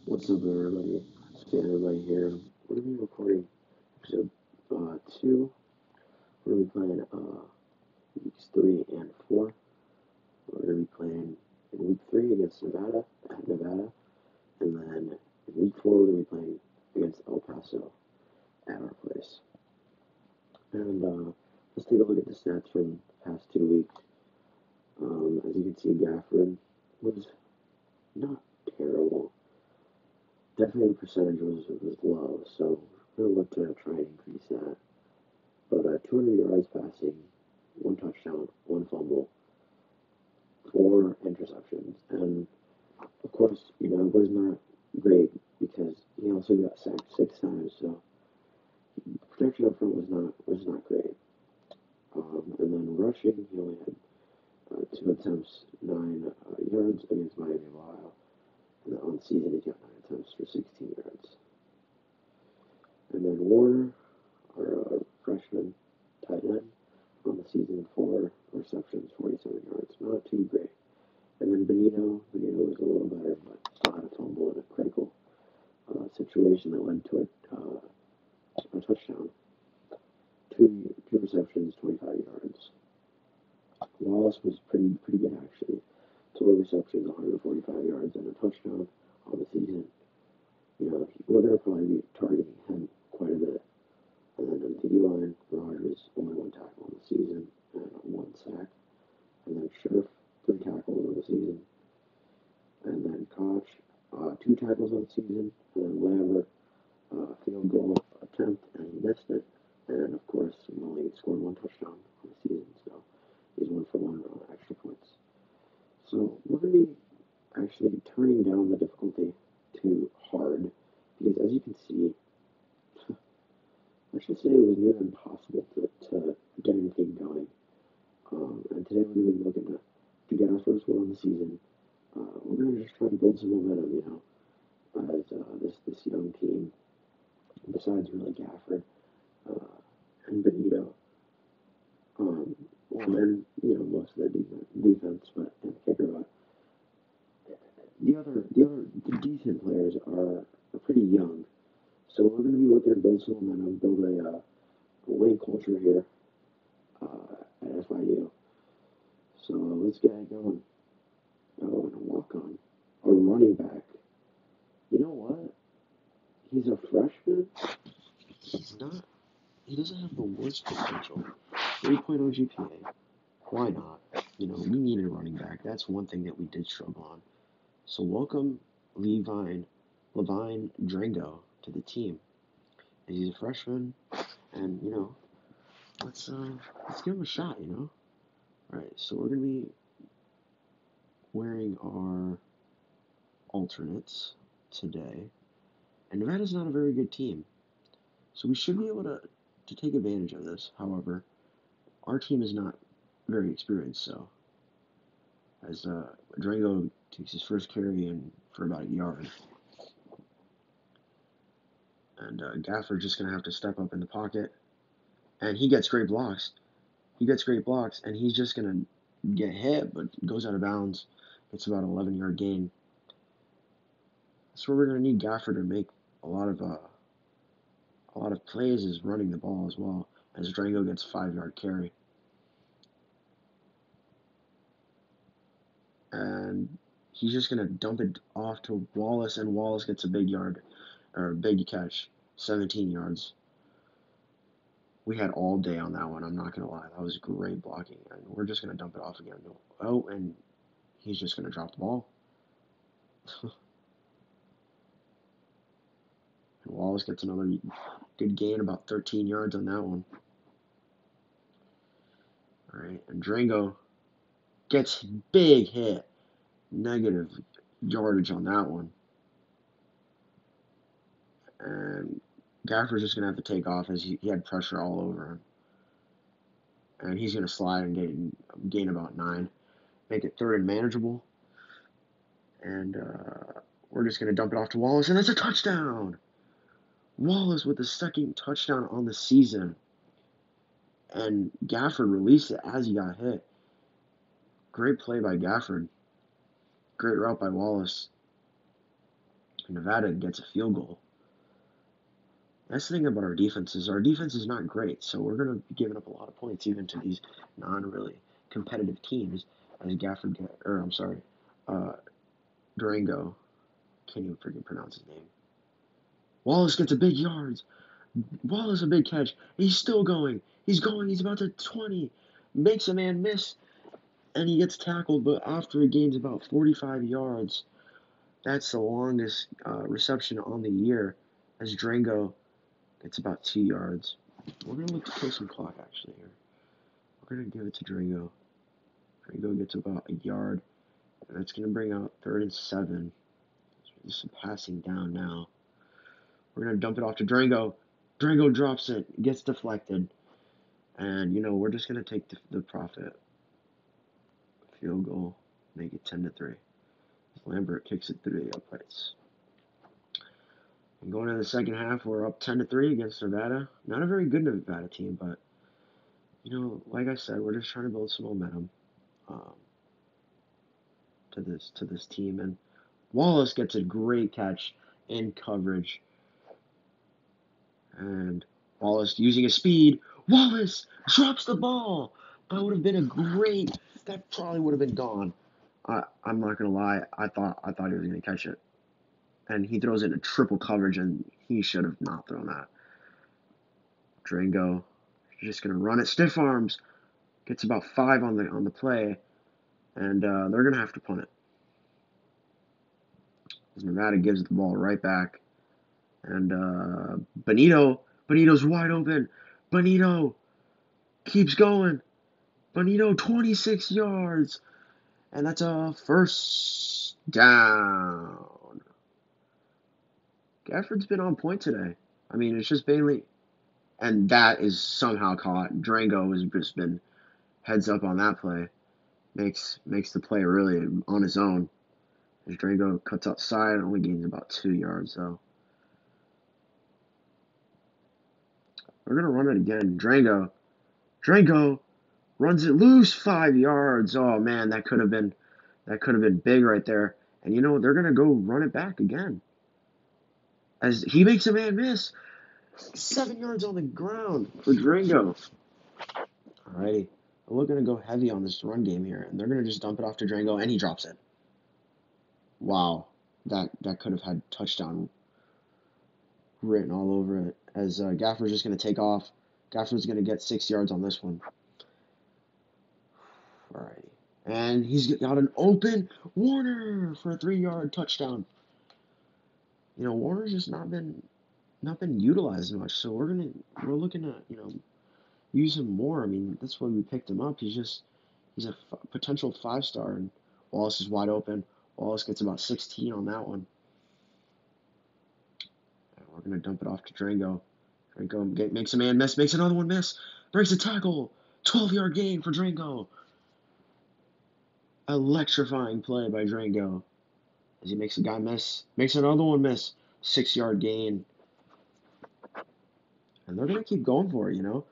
What's up, everybody? It's everybody here. We're gonna be recording episode 2. We're gonna be playing weeks 3 and 4. We're gonna be playing in week 3 against Nevada at Nevada, and then in week 4 we're gonna be playing against El Paso at our place. And let's take a look at the stats from the past 2 weeks. As you can see, Gafford was not terrible. Definitely the percentage was low, so we're gonna look to try and increase that. But 200 yards passing, one touchdown, one fumble, four interceptions, and of course, it was not great because he also got sacked 6 times. So protection up front was not great. And then rushing, he only had 2 attempts, 9 yards against Miami of Ohio. And then on season, he got 9 attempts for 16 yards. And then Warner, our freshman tight end, on the season, 4 receptions, 47 yards. Not too great. And then Benito was a little better, but still had a fumble in a critical situation that led to a touchdown. Two receptions, 25 yards. Wallace was pretty good actually. 12 receptions, 145 yards, and a touchdown on the season. We're gonna probably be targeting him quite a bit. And then on the D line, Rogers only 1 tackle on the season and 1 sack. And then Scherf, 3 tackles on the season. And then Koch, 2 tackles on the season. And then Lambert, field goal attempt, and he missed it. And of course, he only scored 1 touchdown on the season, so he's 1 for 1 on extra points. So we're going to be actually turning down the difficulty to hard because, as you can see, I should say it was near impossible to get anything going. And today we're going to be looking to get our first win on the season. We're going to just try to build some momentum, as this young team, besides really Gafford uh, and Benito, well, and most of the defense, but and kicker, but the decent players are pretty young. So we're going to be looking to build some momentum, build a winning culture here at FIU. So let's get it going. Oh, and a walk on. A running back. You know what? He's a freshman. He's not. He doesn't have the worst potential. 3.0 GPA. Why not? We needed a running back. That's one thing that we did struggle on. So welcome Levine Drango to the team. He's a freshman, and let's give him a shot. All right, so we're gonna be wearing our alternates today, and Nevada's not a very good team, so we should be able to take advantage of this. However, our team is not very experienced, so as Drango takes his first carry in for about a yard. And Gafford's just going to have to step up in the pocket. And he gets great blocks. And he's just going to get hit, but goes out of bounds. It's about an 11-yard gain. That's where we're going to need Gafford to make a lot of plays is running the ball as well, as Drango gets a 5-yard carry. And he's just going to dump it off to Wallace, and Wallace gets a big catch, 17 yards. We had all day on that one. I'm not going to lie. That was great blocking. And we're just going to dump it off again. Oh, and he's just going to drop the ball. And Wallace gets another good gain, about 13 yards on that one. All right, and Drango gets big hit. Negative yardage on that one. And Gafford's just going to have to take off as he had pressure all over him. And he's going to slide and gain about 9. Make it third and manageable. And we're just going to dump it off to Wallace, and it's a touchdown! Wallace with the second touchdown on the season. And Gafford released it as he got hit. Great play by Gafford. Great route by Wallace. Nevada gets a field goal. That's the thing about our defense is our defense is not great, so we're going to be giving up a lot of points even to these non-really competitive teams. As Gafford, or I'm sorry, uh, Durango, can't even freaking pronounce his name. Wallace gets a big yards. Wallace a big catch. He's still going. He's going. He's about to 20. Makes a man miss, and he gets tackled. But after he gains about 45 yards, that's the longest reception on the year. As Durango gets about 2 yards. We're gonna look to kill some clock actually here. We're gonna give it to Durango. Durango gets about a yard, and that's gonna bring out 3rd and 7. Just some passing down now. We're gonna dump it off to Durango. Durango drops it, gets deflected, and we're just gonna take the profit. Field goal, make it 10-3. Lambert kicks it through the uprights. And going into the second half, we're up 10-3 against Nevada. Not a very good Nevada team, but like I said, we're just trying to build some momentum to this team. And Wallace gets a great catch in coverage. And Wallace using his speed. Wallace drops the ball. That would have been a great. That probably would have been gone. I'm not gonna lie. I thought he was gonna catch it, and he throws it in triple coverage, and he should have not thrown that. Durango, just gonna run it. Stiff arms. Gets about 5 on the play, and they're gonna have to punt it. Nevada gives the ball right back. And Bonito's wide open. Bonito keeps going. Bonito 26 yards. And that's a first down. Gafford's been on point today. I mean, it's just mainly, and that is somehow caught. Durango has just been heads up on that play. Makes the play really on his own. As Durango cuts outside, only gains about 2 yards though. We're going to run it again. Durango runs it loose 5 yards. Oh, man, that could have been big right there. And, they're going to go run it back again. As he makes a man miss. 7 yards on the ground for Durango. Alrighty. We're going to go heavy on this run game here. And they're going to just dump it off to Durango, and he drops it. Wow. That could have had touchdown written all over it. As Gafford's just going to take off. Gafford's going to get 6 yards on this one. Alrighty. And he's got an open Warner for a 3-yard touchdown. Warner's just not been utilized much, so we're looking to use him more. I mean, that's why we picked him up. He's a potential 5-star, and Wallace is wide open. Wallace gets about 16 on that one. And we're gonna dump it off to Durango. Durango makes a man miss, makes another one miss, breaks a tackle, 12-yard gain for Durango. Electrifying play by Durango. As he makes a guy miss, makes another one miss, 6-yard gain. And they're going to keep going for it, And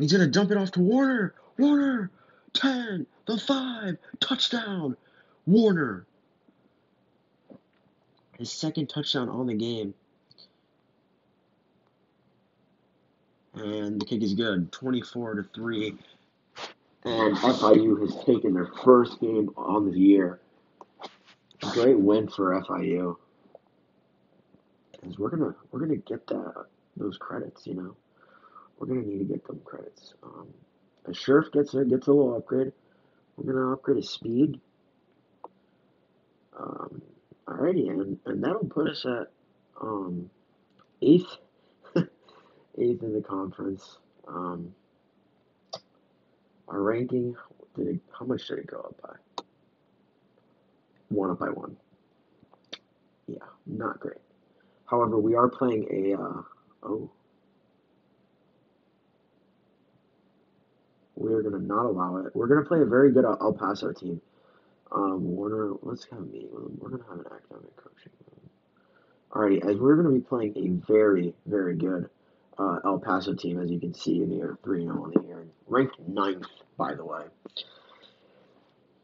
he's going to dump it off to Warner. Warner, 10, the 5, touchdown. Warner. His second touchdown on the game. And the kick is good, 24-3. And FIU has taken their first game on the year. Great win for FIU. Because we're gonna get those credits, We're gonna need to get them credits. As Sheriff gets a little upgrade. We're gonna upgrade his speed. Alrighty, and that'll put us at 8th in the conference. Our ranking, how much did it go up by? Up by 1. Yeah, not great. However, we are playing we're going to not allow it. We're going to play a very good El Paso team. Warner, let's have a meeting with them. We're going to have an academic coaching with them. Alrighty, as we're going to be playing a very, very good El Paso team, as you can see, they are 3-0 on the year. Ranked 9th, by the way.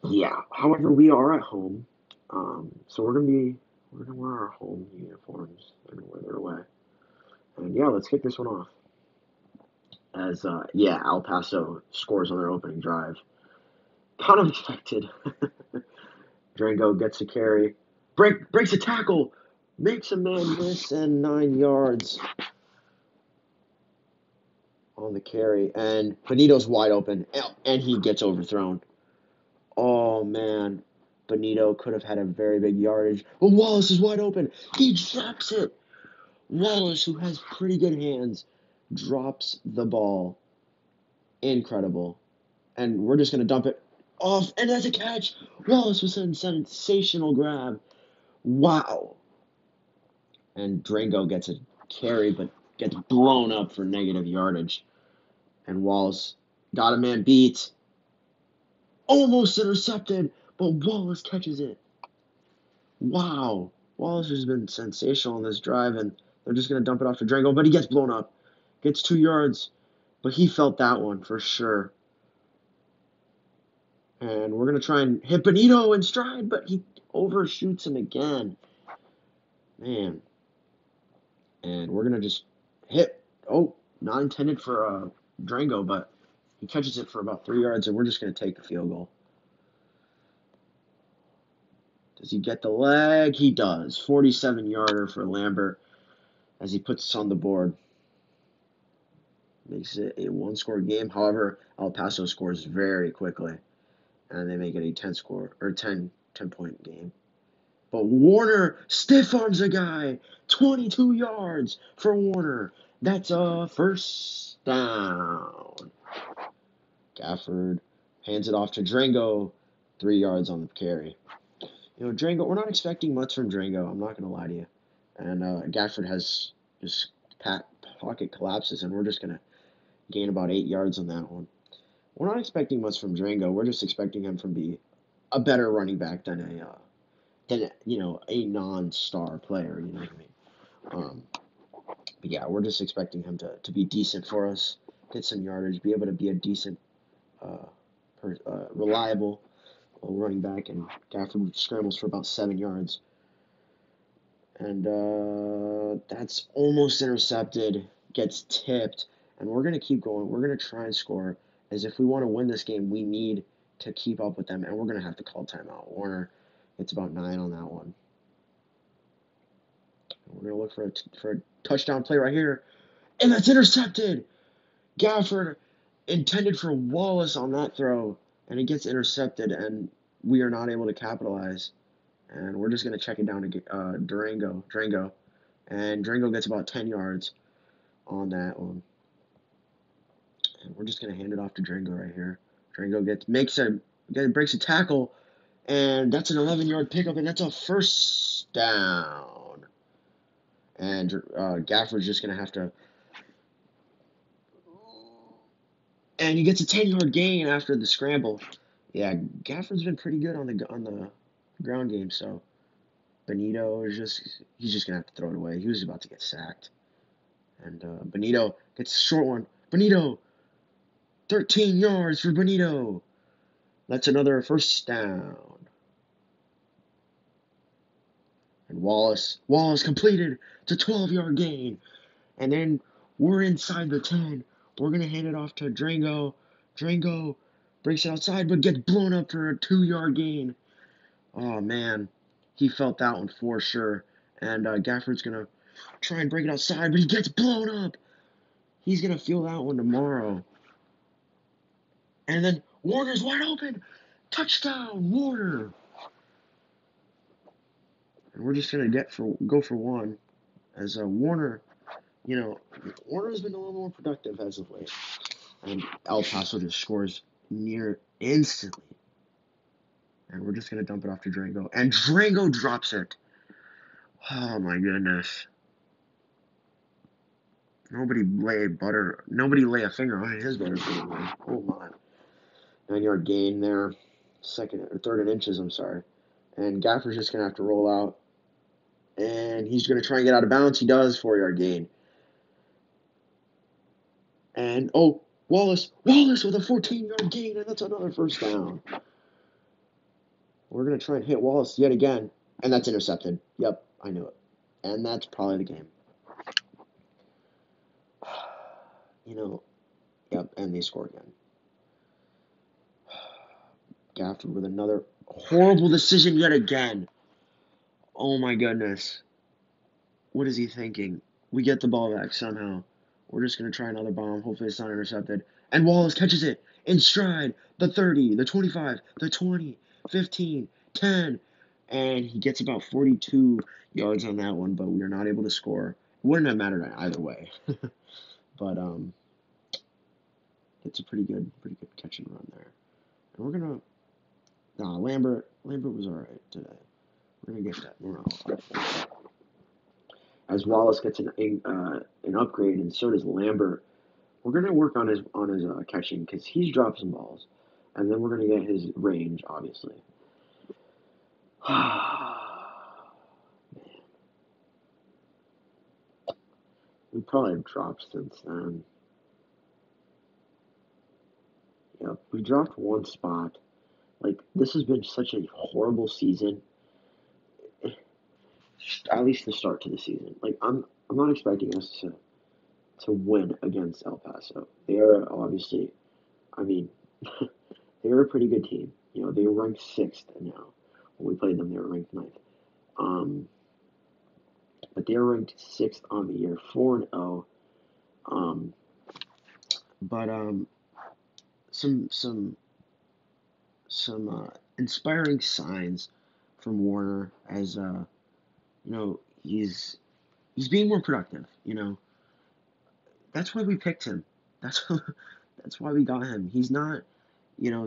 Yeah, however, we are at home. So we're going to wear our home uniforms. They're going to wear their away. And yeah, let's kick this one off. As, El Paso scores on their opening drive. Kind of expected. Drango gets a carry. Breaks a tackle. Makes a man miss and 9 yards on the carry. And Benito's wide open. And he gets overthrown. Oh, man. Benito could have had a very big yardage. But Wallace is wide open. He drops it. Wallace, who has pretty good hands, drops the ball. Incredible. And we're just going to dump it off. And that's a catch. Wallace was a sensational grab. Wow. And Drango gets a carry, but gets blown up for negative yardage. And Wallace got a man beat. Almost intercepted, but Wallace catches it. Wow. Wallace has been sensational on this drive, and they're just going to dump it off to Drango, but he gets blown up. Gets 2 yards, but he felt that one for sure. And we're going to try and hit Benito in stride, but he overshoots him again. Man. And we're going to just hit. Oh, not intended for Drango, but he catches it for about 3 yards, and we're just going to take the field goal. Does he get the leg? He does. 47-yarder for Lambert as he puts us on the board. Makes it a one-score game. However, El Paso scores very quickly, and they make it a 10-point game. But Warner stiff arms a guy. 22 yards for Warner. That's a first down. Gafford hands it off to Drango. 3 yards on the carry. Drango, we're not expecting much from Drango. I'm not going to lie to you. And Gafford has his pocket collapses, and we're just going to gain about 8 yards on that one. We're not expecting much from Drango. We're just expecting him to be a better running back than a non-star player. You know what I mean? But yeah, we're just expecting him to be decent for us, get some yardage, be able to be a decent, reliable running back. And Gafford scrambles for about 7 yards. And that's almost intercepted, gets tipped, and we're going to keep going. We're going to try and score, as if we want to win this game, we need to keep up with them, and we're going to have to call timeout. Warner gets about 9 on that one. We're going to look for a touchdown play right here, and that's intercepted. Gafford intended for Wallace on that throw, and it gets intercepted, and we are not able to capitalize. And we're just going to check it down to Drango. And Drango gets about 10 yards on that one. And we're just going to hand it off to Drango right here. Drango breaks a tackle, and that's an 11-yard pickup, and that's a first down. And Gafford's just going to have to... And he gets a 10-yard gain after the scramble. Yeah, Gafford's been pretty good on the ground game, so Benito he's just gonna have to throw it away. He was about to get sacked, and Benito gets a short one. Benito, 13 yards for Benito. That's another first down. And Wallace completed. It's a 12-yard gain, and then we're inside the 10. We're gonna hand it off to Drango. Drango breaks it outside, but gets blown up for a 2-yard gain. Oh, man. He felt that one for sure. And Gafford's going to try and break it outside, but he gets blown up. He's going to feel that one tomorrow. And then Warner's wide open. Touchdown, Warner. And we're just going to go for one. As Warner, Warner's been a little more productive as of late. And El Paso just scores near instantly. And we're just going to dump it off to Drango. And Drango drops it. Oh, my goodness. Nobody lay a finger on his butter. Oh, my. 9-yard gain there. Third and inches, I'm sorry. And Gafford's just going to have to roll out. And he's going to try and get out of bounds. He does. 4-yard gain. And, Wallace with a 14-yard gain. And that's another first down. We're going to try and hit Wallace yet again. And that's intercepted. Yep, I knew it. And that's probably the game. Yep, and they score again. Gafford with another horrible decision yet again. Oh my goodness. What is he thinking? We get the ball back somehow. We're just going to try another bomb. Hopefully it's not intercepted. And Wallace catches it in stride. The 30, the 25, the 20, 15, 10. And he gets about 42 yards on that one, but we are not able to score. Wouldn't have mattered either way. But it's a pretty good catch and run there. And we're going to... Nah, Lambert was all right today. We're going to get that more. As Wallace gets an upgrade, and so does Lambert. We're gonna work on his catching because he's dropped some balls, and then we're gonna get his range, obviously. We probably have dropped since then. Yep, we dropped one spot. Like this has been such a horrible season. At least the start to the season. Like I'm not expecting us to win against El Paso. They are obviously, I mean, they're a pretty good team. They were ranked sixth now. When we played them, they were ranked ninth. Um, but they were ranked sixth on the year, 4-0. Um, but some some some inspiring signs from Warner as he's being more productive. That's why we picked him. That's that's why we got him. He's not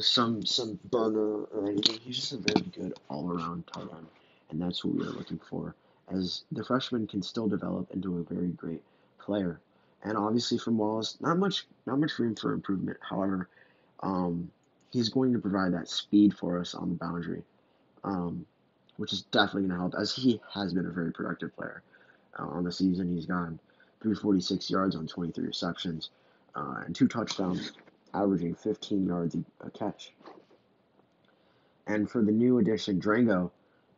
some burner or anything. He's just a very good all around tight end, and that's what we are looking for. As the freshman can still develop into a very great player, and obviously from Wallace, not much room for improvement. However, um, he's going to provide that speed for us on the boundary, um, which is definitely going to help. As he has been a very productive player on the season, he's gone 346 yards on 23 receptions and 2 touchdowns, averaging 15 yards a catch. And for the new addition, Drango,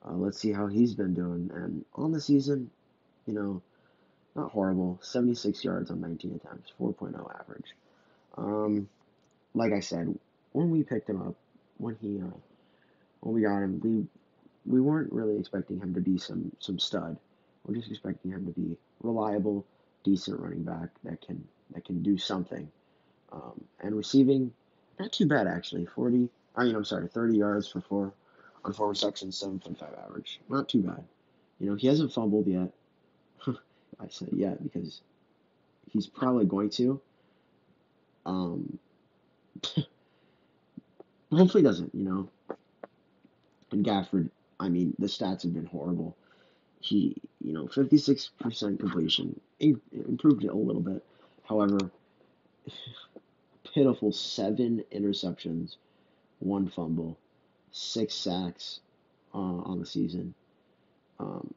let's see how he's been doing. And on the season, you know, not horrible. 76 yards on 19 attempts, 4.0 average. Um, like I said, when we picked him up, when we got him, we weren't really expecting him to be some stud. We're just expecting him to be reliable, decent running back that can do something. And receiving, not too bad actually. 30 yards for on 4 receptions, 7.5 average. Not too bad. He hasn't fumbled yet. I said yet because he's probably going to. Um, hopefully he doesn't. And Gafford, I mean, the stats have been horrible. He, 56% completion, improved it a little bit. However, pitiful 7 interceptions, 1 fumble, 6 sacks on the season, um,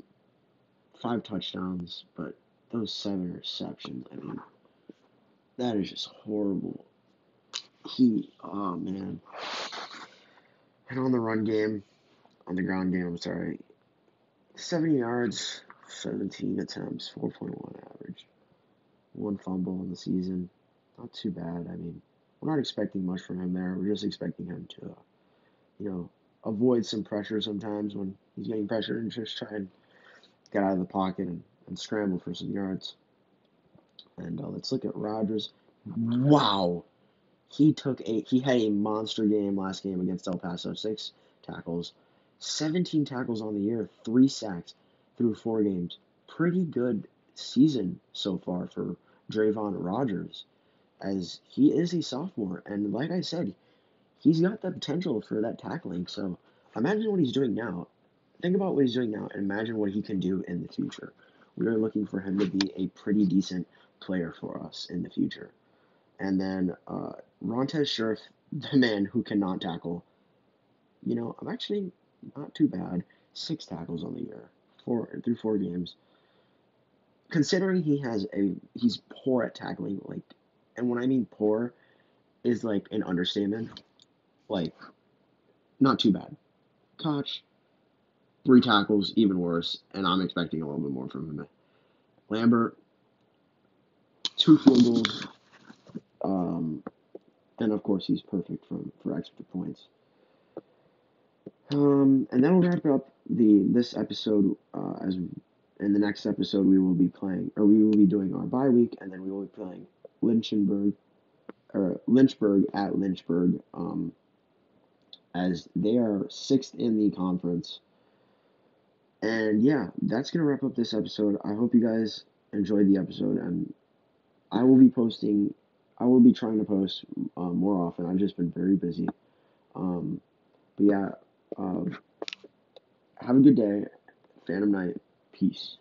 5 touchdowns, but those 7 interceptions, I mean, that is just horrible. Oh man. And on the run game, on the ground game, I'm sorry, 70 yards, 17 attempts, 4.1 average, 1 fumble in the season. Not too bad. I mean, we're not expecting much from him there. We're just expecting him to, avoid some pressure sometimes when he's getting pressured and just try and get out of the pocket and scramble for some yards. And let's look at Rodgers. Wow. He had a monster game last game against El Paso. 6 tackles, 17 tackles on the year, 3 sacks through 4 games. Pretty good season so far for Drayvon Rodgers, as he is a sophomore. And like I said, he's got the potential for that tackling. So imagine what he's doing now. Think about what he's doing now and imagine what he can do in the future. We are looking for him to be a pretty decent player for us in the future. And then Rontez Scherf, the man who cannot tackle. I'm actually not too bad. 6 tackles on the year, through 4 games. Considering he's poor at tackling, and when I mean poor, is like an understatement. Like, not too bad. Koch, 3 tackles, even worse, and I'm expecting a little bit more from him. Lambert, 2 field goals, um, and of course he's perfect for extra points. And that'll wrap up this episode. As in the next episode, we will be playing, or we will be doing our bye week, and then we will be playing Lynchburg at Lynchburg, as they are 6th in the conference. And yeah, that's gonna wrap up this episode. I hope you guys enjoyed the episode, and I will be posting. I will be trying to post more often. I've just been very busy. Um, but yeah, uh, have a good day. Phantom Night. Peace.